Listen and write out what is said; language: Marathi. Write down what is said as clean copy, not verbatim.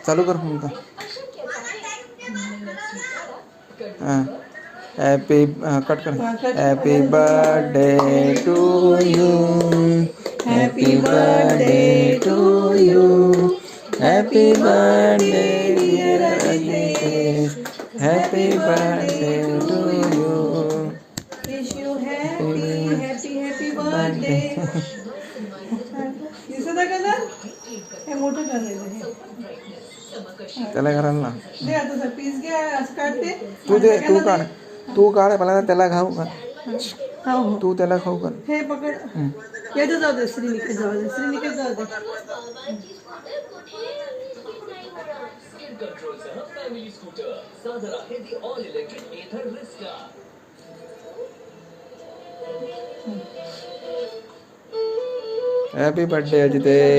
चालू कर म्हणता. हां हॅपी कट कर. Happy birthday to you. Happy birthday to you. Happy birthday dear Ajitesh. Happy birthday to you. Wish you happy happy happy birthday. दिसत आहे का? हे मोठं झालेलं आहे. त्याला करायला ना. दे आता पीस घे असं काढते. तू दे, तू काढ. तू काढ मला त्याला खाऊ का. हो हो तू त्याला खाऊ का. हे पकड. येतो जाऊ दे. श्रीनिकेत जाऊ दे. श्रीनिकेत जाऊ दे. Happy birthday Ajitesh.